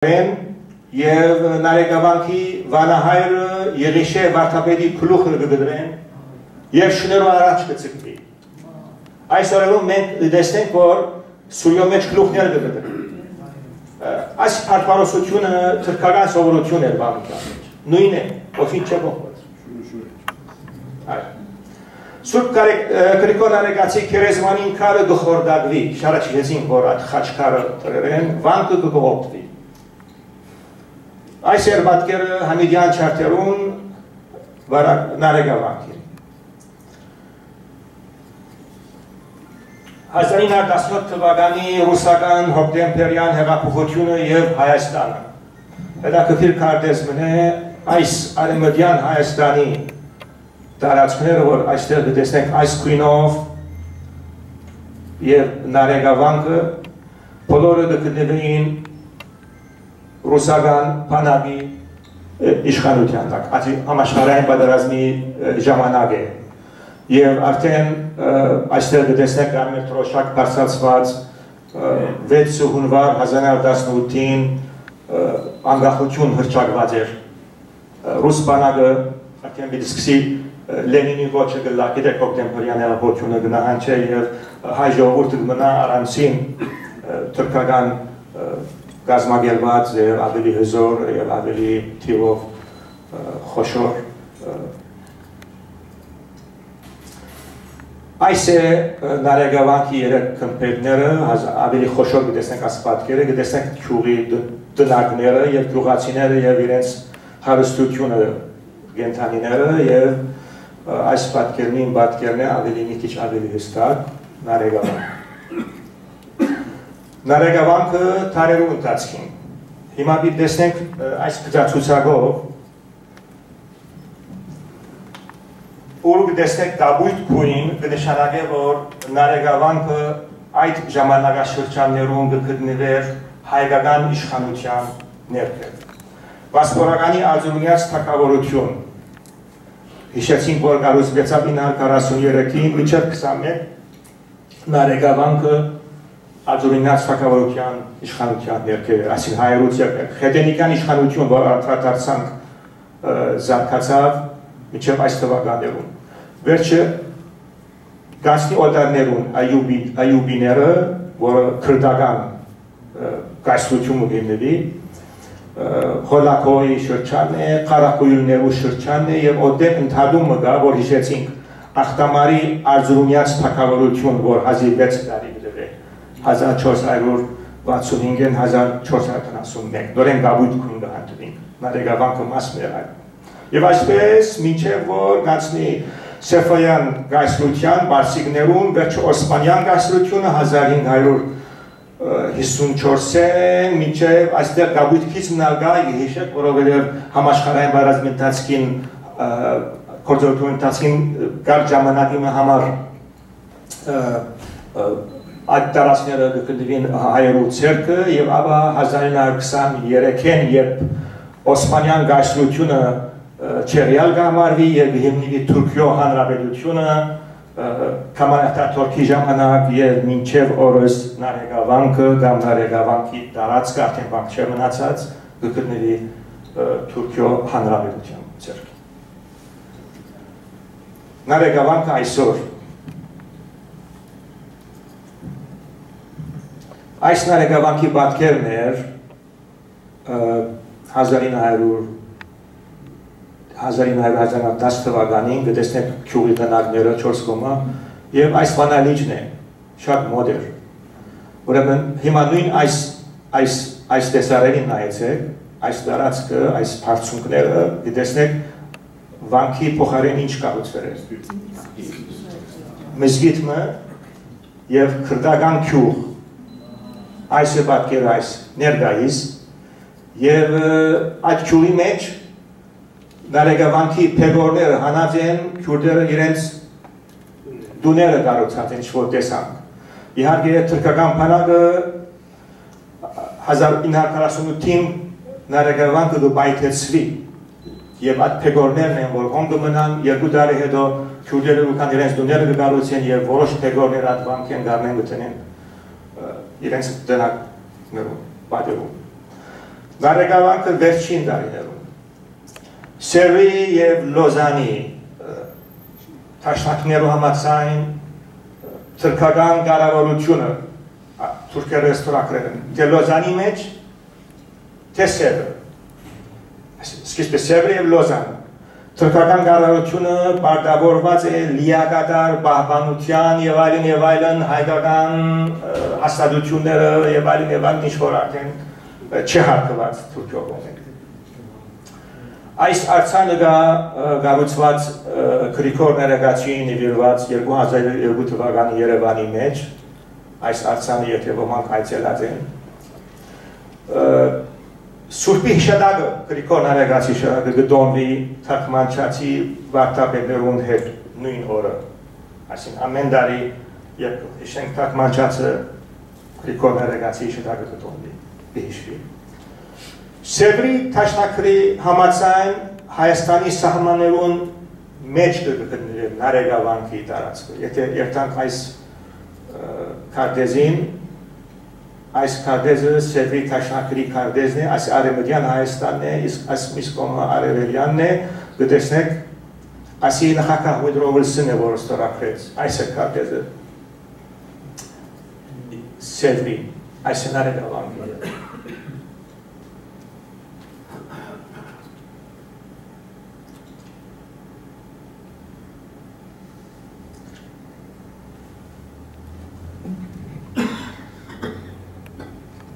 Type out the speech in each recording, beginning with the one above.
եւ Նարեգավանքի վանահայրը Եղիշե վարդապետի գլուխը կգդրեն եւ շներով առաջ կցկվի։ Այս օրերում մենք տեսնենք, որ Սուրյո մեջ գլուխներ կգդրեն։ Այս փառքարոսությունը թրքական սովորություն էր բանության մեջ։ Նույնն է, ոչինչ չէ փոխված։ Սուրբ Գրիգոր Նարեգացի քերեզմանին քարը գխորդագվի, շարաչեցին, որ այդ խաչքարը տրեն, վանքը կգողոպտվի։ Այս էր պատկերը Համիդյան չարտերուն Նարեգավանքին։ 1917 թվականի ռուսական հոկտեմբերյան հեղափոխությունը եւ Հայաստանը։ Հետաքրքիր քարտեզմն է այս արևմտյան Հայաստանի տարածքները, որ այստեղ կտեսնենք այս քույնով եւ Նարեգավանքը բոլորը կգտնվեին ռուսական բանակի իշխանության տակ, համաշխարհային պատերազմի ժամանակ է։ Եվ արդեն այստեղ կտեսնենք ամեն թրոշակ բարձրացված 6 հունվար 1918-ին անկախություն հռչակված էր։ Ռուս բանակը արդեն պիտի սկսի Լենինի ոչը գլա, գիտեք հոկտեմբերյան հեղափոխությունը գնահանչե եւ հայ ժողովուրդը մնա առանցին թուրքական գազագերված եւ ավելի հզոր եւ ավելի թիվով խոշոր այս է Նարեգավանքի երեք քմփերները ավելի խոշոր կտեսնենք այս պատկերը, կտեսնենք գյուղի տնակները եւ գյուղացիները եւ իրենց հարստությունը գենթանիները եւ այս պատկերն է ավելի մի քիչ ավելի հստակ Նարեգավանք։ Նարեգավանքը տարերու ընթացքին։ Հիմա պիտի տեսնենք այս գծացուցակով ուր կտեսնենք դաբույթ քույն կնշանակե, որ Նարեգավանքը այդ ժամանակաշրջաններում կգտնվեր հայկական իշխանության ներքև։ Վասպորականի արձունյաց թագավորություն հիշեցինք, որ կառուցվեցավ 1943-ին մինչև 21 Նարեգավանքը արձունյաց թագավորության իշխանության ներքև էր, այսինքն հայերուց հետենիկյան իշխանություն, որ արտադրցանք զարգացավ մինչև այս թվականներում։ Վերջը գանցնի օտարներուն այուբիները, որը քրդական կայսրություն ունենվի, Հոլակոյի շրջանն է, Ղարախույլներու շրջանն է եւ օդեպ ընդհանումը գա, որ հիշեցինք Ախտամարի արձունյաց թագավորություն, որ 16 տարի գտե 1465-ին 1471 նորեն գաբույթ քուն գանտվին Նարեգավանքը մասն էր այդ։ Եվ այսպես մինչև որ գացնի Սեֆոյան գայսրության բարսիկներուն վերջը Օսմանյան գայսրությունը 1554-ին մինչև այստեղ գաբույթքից մնալգա հիշեք, որովհետև համաշխարհային պատերազմի ընթացքին գործողության ընթացքին կար ժամանակի համար այդ տարածքները կգտնվին հայերու ցերկը եւ ապա 1923-ին երբ Օսմանյան գայսրությունը չերյալ կհամարվի եւ հիմնվի Թուրքիո հանրապետությունը Կամայաթաթորքի ժամանակ եւ մինչեւ օրս Նարեգավանքը կամ Նարեգավանքի տարածքը արդեն բանկ չէ մնացած կգտնվի Թուրքիո հանրապետության ցերկը։ Նարեգավանքը այսօր այս Նարեգավանքի պատկերն էր 1910 թվականին կտեսնենք գյուղի տնակները 4 կոմա եւ այս վանալիճն է շատ մոդ էր։ Ուրեմն հիմա նույն այս տեսարերին նայեցեք, այս տարածքը, այս բարձունքները կտեսնեք վանքի փոխարեն ինչ կառուցվել է։ Մզգիթը եւ քրդական գյուղ այս է պատկերը այս ներկայիս եւ այդ գյուղի մեջ Նարեգավանքի փեգորները հանած են, քյուրդերը իրենց դուները կառուցած են ինչ-որ տեսանք։ Իհարկե թուրքական բանակը 1948-ին Նարեգավանքը կբայթեցվի եւ այդ փեգորներն են, որ հոն կմնան 2 տարի հետո քյուրդերը ուքան իրենց դուները կառուցեն եւ որոշ փեգորներ այդ վանքեն գարնեն գտնեն իրենց տնակներում, պատերում։ Նարեկավանքը վերջին դարիներում Սևրի և Լոզանի թաշնակներու համացայն թրքական կառավարությունը թուրքերը ստորագրել են թե Լոզանի մեջ թե Սևրը սկիզբը Սևրը և Լոզանը թուրքական կառավարությունը պարտավորված է լիակատար պահպանության և այլն հայկական հաստատությունները և այլն ինչ-որ արդեն չհարկված Թուրքիայում են։ Այս արձանը կառուցված Գրիգոր Ներեգացիին նվիրված 2002 թվականի Երևանի մեջ, այս արձանը եթե ոմանք այցելած են, Սուրբի հիշադակը Գրիգոր Ներեգացի հիշադակը կդոնվի թարգմանչացի վարդապետներուն հետ նույն օրը, այսինքն ամեն տարի երբ հիշենք թարգմանչացը Գրիգոր Ներեգացի հիշադակը կդոնվի, կհիշվի։ Սևրի թաշնակրի համացայն Հայաստանի սահմաններուն մեջ կգտնվի Նարեկավանքի տարածքը։ Եթե երթանք այս քարտեզին, այս քարտեզը Սևրի թաշնակրի քարտեզն է, այս արևմտյան Հայաստանն է, իսկ այս մյուս կողմը արևելյանն է, կտեսնեք այսի նախագահ Վոդրո Վիլսոնը, որը ստորագրեց այս քարտեզը Սևրի, այս Նարեկավանքի։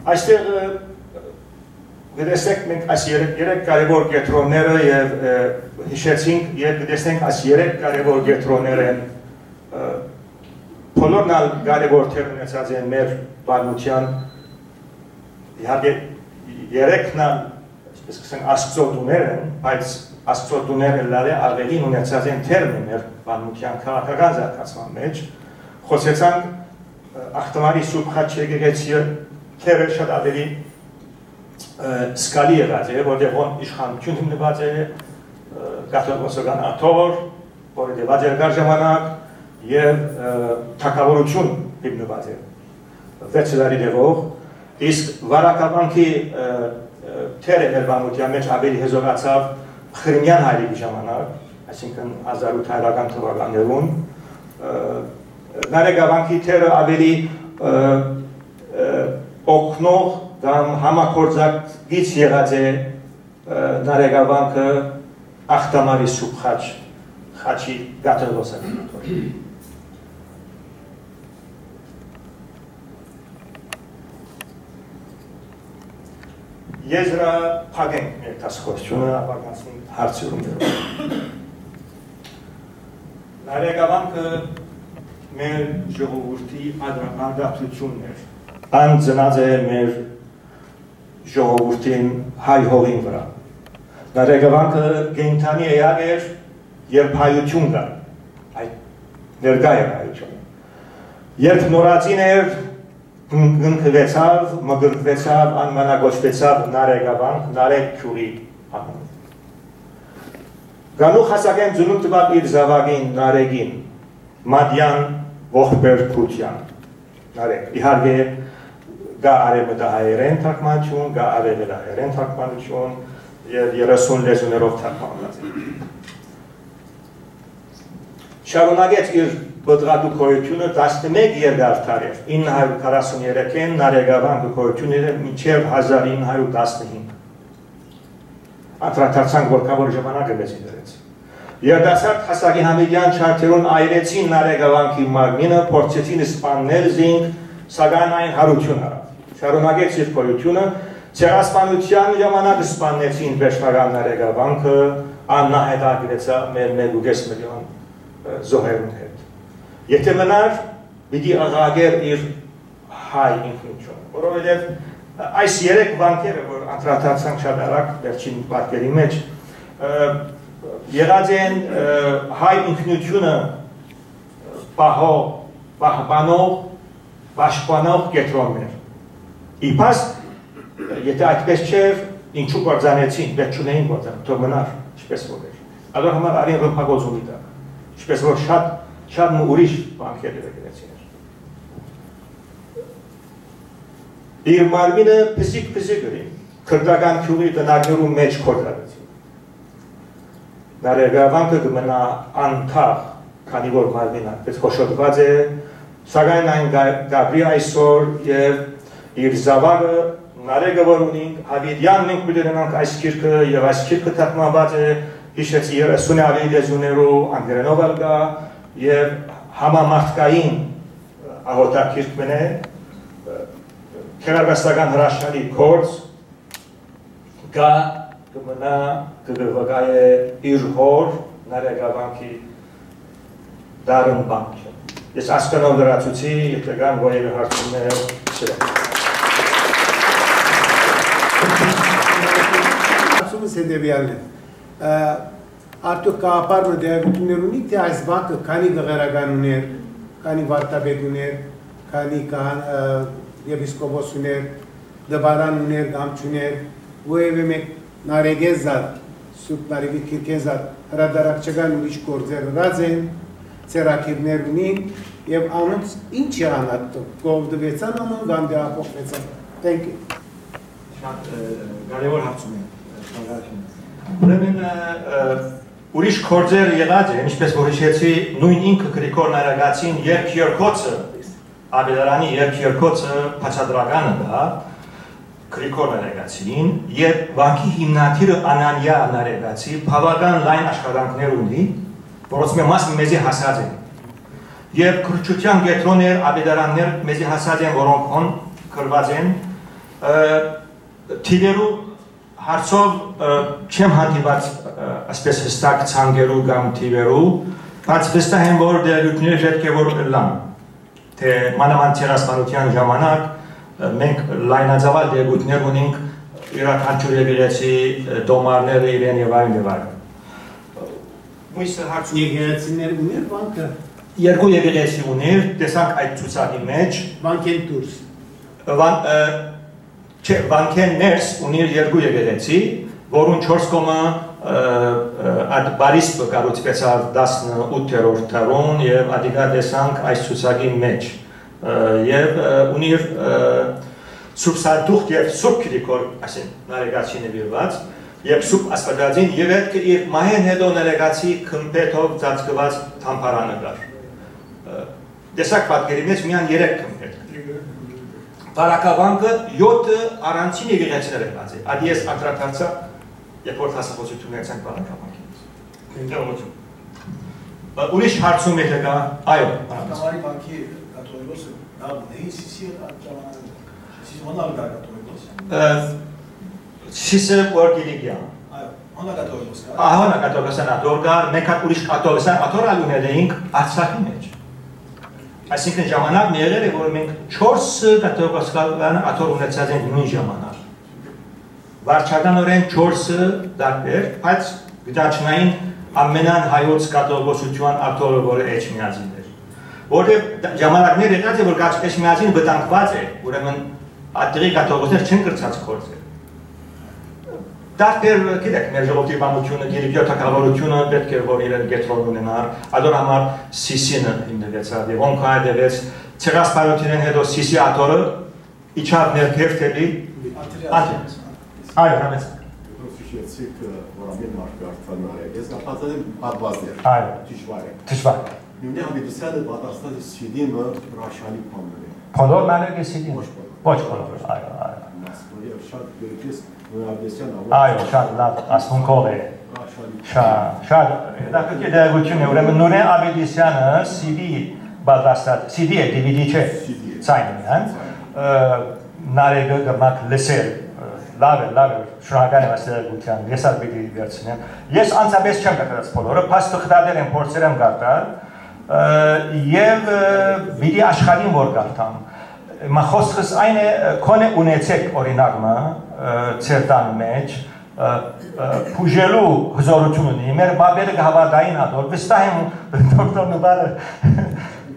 Այստեղ գտեսնենք մենք այս երեք կարևոր կետրոնները և հիշեցինք և գտեսնենք այս երեք կարևոր կետրոնները են բոլորն ալ կարևոր թեր ունեցած են մեր պատմության իհարկե երեքն ալ Աստծո դուներ են, բայց Աստծո դուները լավ ավելին ունեցած են թերն մեր պատմության քաղաքական զարգացման մեջ խոսեցանք Ախտամարի Սուրբ Խաչ եկեղեցի թերը շատ ավելի սկալի եղած է, որտեղ իշխանություն հիմնված է կաթողիկոսական աթոռ, որը դեված էր կար ժամանակ և թագավորություն հիմնված է 6 տարի դեղող, իսկ վարակավանքի թերը մեր պատմության մեջ ավելի հեզողացավ Խրիմյան հայրիկի ժամանակ, այսինքն 1800-ական թվականներուն, Նարեկավանքի թերը ավելի օգնող կամ համագործակից եղած է Նարեկավանքը Ախտամարի Սուրբ Խաչի կաթողիկոսական Եզրափակենք մեր դասախոսությունը, ապականցնենք հարցերումներով։ Նարեկավանքը մեր ժողովրդի անդրադարձությունն էր։ Ան ծնած է մեր ժողովրդին հայ հողին վրա։ Նարեկավանքը կենդանի էակ էր, երբ հայություն կար, ներկա էր հայությունը։ Երբ նորածին էր, գնքվեցավ, մգրկվեցավ, անմանագոչվեցավ Նարեկավանք, Նարեկ քյուրի անունով։ Գանուխ հասակեն ծնունդ տվավ իր զավակին Նարեկին, Մադյան ողբերգության, Նարեկ, իհարկե գա արևմտահայերեն թարգմանություն, գա արևելահայերեն թարգմանություն և 30 լեզուներով թարգմանված է։ Շարունակեց իր բդրատու քոյությունը 11 երկար տարև, 943-ին Նարեկավանքը քոյություն էր մինչև 1915։ Անդրադարձանք որքավոր ժամանակը մեզ դրեց։ Երդասարդ հասակի համիդյան չարթերուն այրեցին Նարեկավանքի մարմինը, փորձեցին սպանել զինք, սակայն այն հարություն արավ։ Շարունակեց իր քոյությունը, ցեղասպանության ժամանակ սպանեցին վերջնական Նարեկավանքը, աննահետագրեցավ մեր 1.5 միլիոն զոհերուն հետ։ Եթե մնար, պիտի աղաղեր իր հայ ինքնությունը, որովհետև այս երեք վանքերը, որ անդրադարձանք շատ արագ վերջին պատկերի մեջ, եղած են հայ ինքնությունը պահպանող, պաշտպանող կետրոններ։ Իպաստ, եթե այդպես չէր, ինչու գործանեցին, պետք չունեին գործան, թող մնար, ինչպես որ էր։ Ադոր համար արին ռմպագոզումի տակ, ինչպես որ շատ ուրիշ բանքեր եկեղեցիներ։ Իր մարմինը փսիկ գրին, քրդական քյուղի տնագներու մեջ կորտարեցին։ Նարեգավանքը կմնա անթաղ, քանի որ մարմինը այդպես խոշոտված է, սակայն այն գաբրի այսօր և իր զավակը նարեգը որ ունենք, հավիդյան մենք պիտենանք այս կիրքը և այս կիրքը թարգմանված է հիշեցի 30 ավելի լեզուներով անգլերենով ալգա և համամարտկային աղոտակիրք մնե, քերագաստական հրաշալի կորց, գա կմնա կգրվգա է իր հոր նարեգավանքի դարն բանք։ Ես ասկանով լրացուցի, եթե գան որևէ հարցումներ չրեմ։ Հարցումս հետևյալն է։ Արդյոք կապարմը դեղություններ ունի, թե այս բանկը քանի գղերական ուներ, քանի վարդապետ ուներ, քանի եպիսկոպոս ուներ, դվարան ուներ, գամչուներ, որևէ մեկ նարեգեզատ, սուրբ նարեգի կիրկեզատ հրադարակչական ուրիշ գործեր հրած են, ծերակիրներ ունին և անոնց ինչ եղանատ կողդվեցան անոն կամ դեապոխվեցան։ Thank you։ Շատ կարևոր հարցում է։ Ուրեմն ուրիշ գործեր եղած են, ինչպես որ հիշեցի, նույն ինքը Գրիգոր Նարեգացին երկերկոցը, Աբելարանի երկերկոցը բացատրականը դա, Գրիգոր Նարեգացին և վանքի հիմնադիրը Անանիա Նարեգացի բավական լայն աշխատանքներ ունի, որոնց մասը մեզի հասած են։ Եվ քրչության գետրոներ, աբեդարաններ մեզի հասած են, որոնք գրված են, թիվերու հարցով չեմ հանդիպած ասպես հստակ ցանկերու կամ թիվերու, բայց վստահ եմ, որ դերությունները պետք է որ լան, թե մանավանդ ցեղասպանության ժամանակ մենք լայնածավալ դերություններ ունենք յուրաքանչյուր եկեղեցի դոմարները իրեն եւ այլն եւ այլն։ Եկեղեցիներ ուներ բանկը։ Երկու եկեղեցի ուներ, տեսանք այդ ցուցակի մեջ։ Բանկեն դուրս։ Բանկեն ներս ուներ երկու եկեղեցի, որոնց 4 կոմը այդ Բարիսպը կառուցվեցավ 18-րդ դարում եւ ադիգա տեսանք այս ցուցակի մեջ։ Եվ ուներ Սուրբ Սարտուղ եւ Սուրբ Գրիգոր, ասեն Նարեգացի նվիրված, եւ Սուրբ Աստվածածին եւ այդ իր մահեն հետո Նարեգացի քմփեթով ծածկված թամփարանը կար։ Տեսակ պատկերի մեջ միան 3 քմփեթ։ Բարակավանքը 7 առանցին եկեղեցիներ եղած է։ Ադի ես անդրադարձա, երբ որ հասարակություններ ցանկ Բարակավանքից։ Ինտերնետում։ Ուրիշ հարցում եք գա, այո, Կամարի բանկի կաթողիկոսը դա ունեի Սիսի ժամանակ։ Սիսի ոնալ գա կաթողիկոս։ Սիսը որ գիլիգիա։ Այո, ոնա կաթողիկոս։ Ահա կաթողիկոսն ատոր գար, մենք ուրիշ կաթողիկոսն ատոր ալունել էինք Արցախի մեջ։ Այսինքն ժամանակ եղել է, որ մենք 4 կաթողիկոսական աթոռ ունեցած ենք նույն ժամանակ։ Վարչականորեն 4 դարբեր, բայց գտաչնային ամենան հայոց կաթողիկոսության աթոռը, որը Էջմիածին էր։ Որտեղ ժամանակներ եղած է, որ Էջմիածին վտանգված է, ուրեմն այդտեղի կաթողիկոսներ չեն կրծած գործել։ Դարբեր, գիտեք, մեր ժողովրդի բանությունը, գիրիկյո թագավորությունը պետք է որ իրեն գետրոն ունենար, այդոր համար Սիսինը հիմնվեցավ եւ ոնք հայդվեց ցեղասպանությունեն հետո Սիսի աթոռը իջավ ներքերթելի աթոռ։ Այո, համես։ Հիշեցիք, որ ամեն մարդ արդեն արել, ես կապացել պատվազներ։ Այո։ Դժվար է։ Դժվար է։ Նույնիսկ հավիտյանը պատասխան սիդիմը ռաշալի փոնդը։ Բոլոր մանրը սիդիմ։ Ոչ բոլոր, այո, այո։ Մասնորի շատ գերկես նույնաբեսյան Այո, շատ լավ ասմունքով է։ Շատ, դա կդերություն է, ուրեմն Նուրեն Աբիդիսյանը CD բادرաստատ, CD է, DVD չէ, ցայնի, հա։ Նարեգը գմակ լսել, լավ է, շնորհակալ եմ այս դերություն, ես ալ պիտի վերցնեմ։ Ես անցապես չեմ կտրած բոլորը, փաստը խտադեր եմ փորձեր եմ գարտալ, եւ պիտի աշխարհին որ գարտամ։ Մա խոսքս այն է, քոնե ունեցեք օրինակը ցերտան մեջ, փուժելու հզորություն ունի, մեր բաբերը հավատային ադոր, վստահ եմ դոկտոր Նուբարը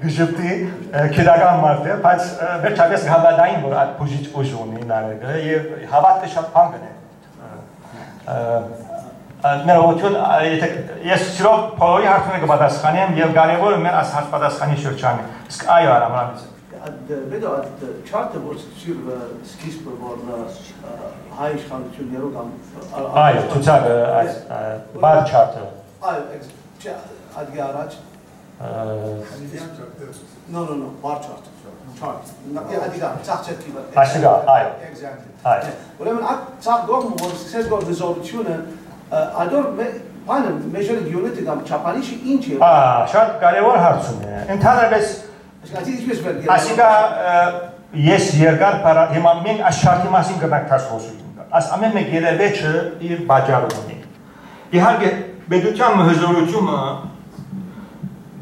գժպտի քիրական մարդ է, բայց վերջապես հավատային, որ այդ փուժիչ ուժ ունի նարեգը, եւ հավատքը շատ բան է։ Մեր ողջուն, ես սիրով բոլորի հարցերին կպատասխանեմ եւ կարեւորը մեր այս հարց պատասխանի շրջանը։ Իսկ այո, Արամրամից։ Բեդո այդ չարտը որ սիրվը սկիզբը որ հայ իշխանություններով կամ այո, ցուցակը բար չարտը։ Այո, այդ գարաջ No, bar chart. Adică, țarțetică. Așa, aia. Exact. Aia. Ուրեմն այդ ցավ գողը որ սկսես գոր ռեզոլյուցիոնը ադոր բանը մեժոր յունիտի կամ չափանիշի ինչ է։ Շատ կարևոր հարցում է։ Ընդհանրապես ասիկա ես երկար հիմա մենք այս շարքի մասին գնանք խոսում։ Այս ամեն մեկ երևեչը իր բաժարը ունի։ Իհարկե, պետության հզորությունը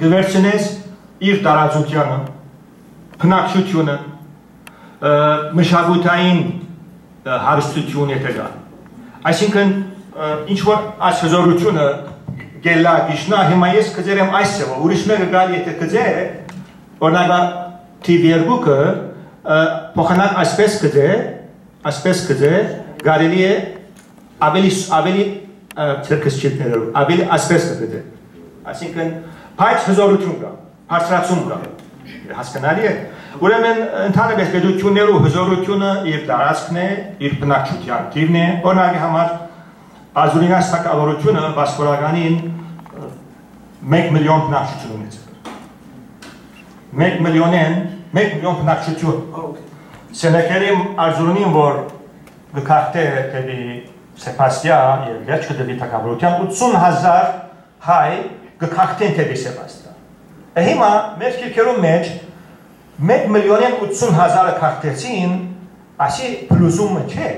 գվերցնես իր տարածությանը, բնակչությունը, մշակութային հարստությունը դրա։ Այսինքն ինչ որ այս հզորությունը գելա գիշնա հիմա ես կձերեմ այս ծավալ ուրիշ մեկը գալի եթե կձե օրինակ TV երկուքը փոխանակ այսպես կձե կարելի է ավելի ցերկսչիներով ավելի այսպես կձե այսինքն բայց հզորություն կա բարձրացում կա հասկանալի է ուրեմն ընդհանրապես պետություններու հզորությունը իր տարածքն է իր բնակչության թիվն է օրինակի համար Ազուրինաց թակավորությունը վասկորականին 1 միլիոն բնակչություն ունեցել։ 1 միլիոն բնակչություն։ Սենակերի Ազուրինին, որ գքախտե դեպի Սեբաստիա եւ վերջը դեպի թակավորության 80,000 հայ գքախտեն դեպի Սեբաստիա։ Հիմա մեր քիրքերում մեջ 1 միլիոն 80,000 քախտեցին, ասի պլուսումը չէ։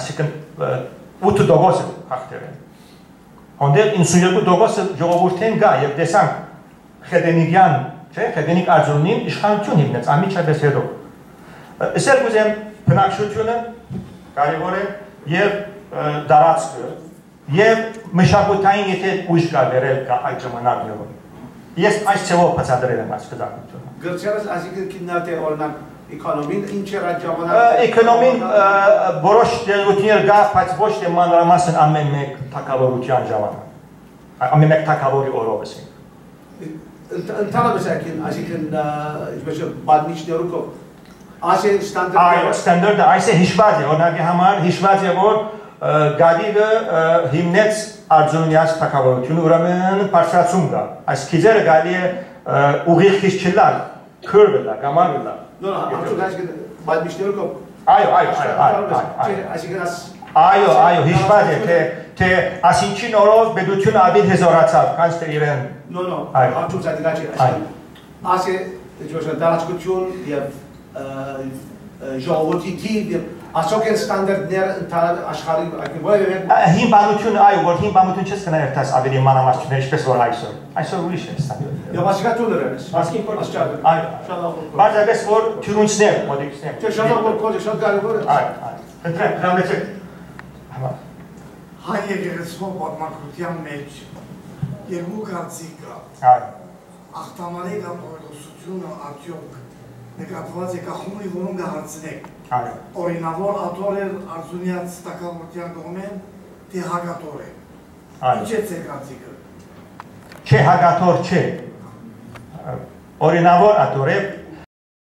Այսինքն 8% հաղթեր են։ Հոնդեր 92% ժողովուրդեն գա և դեսանք Խեդենիկյան, Խեդենիկ Արձունին իշխանություն հիմնեց, ամիջապես հետո։ Իսեր գուզեմ բնակչությունը կարևոր է և դարածքը և մշակութային եթե ուժ կա վերել կա այդ ժամանակներում։ Ես այս ծևով պծադրել եմ այս կդակությունը։ Գրծյալս ասիկը կիննատ է օրնակ Էկոնոմին ինչ էր այդ ժամանակ։ Էկոնոմին որոշ դերություններ կա, բայց ոչ թե մանրամասն ամեն մեկ թակավորության ժամանակ։ Ամեն մեկ թակավորի օրով էսենք։ Ընդհանրապես այսինքն ինչպես բանիչներով այս է ստանդարտը։ Այո, ստանդարտը այս է հիշված է, օրինակի համար հիշված է, որ Գադիգը հիմնեց Արձունյաց թակավորությունը, ուրեմն բարձրացում կա։ Այս քիզերը գալի է ուղիղ քիչ չլալ, քրվը լա, գամարը լա։ Այո, հիշված է, թե ասինչին օրով պետությունը ավելի հզորացավ, կանց թե իրեն։ Արդյոք զատիգաչ է, այս է դարաշկություն և ժողովորդի թիվ և ասոք են ստանդարդներ աշխարհի Հին բանություն, այո, որ հին բանություն չես կնա երթաս ավելի մանրամասնություններ, ինչպես որ այսօր ուրիշ է ստանդարդները։ Եվ ասիկա տուլեր են ես։ Բարձրապես որ թյուրունցներ, մոդիկսներ։ Չէ, շատ որ կոդ է, շատ կարևոր է։ Այո, ընտրեմ, հրամեցեք։ Հայ եկեղեցվող պատմակրության մեջ երկու կարծիք կա։ Ախտամարի կամ օրենսությունը արդյոք նկատված է կախումի որում կհարցնեք։ Օրինավոր ատոր էր Արձունյաց թակավորության կողմեն, թե հագատոր է։ Ինչ է ձեր կարծիքը։ Չէ, հագատոր չէ։ Օրինավոր ատոր է,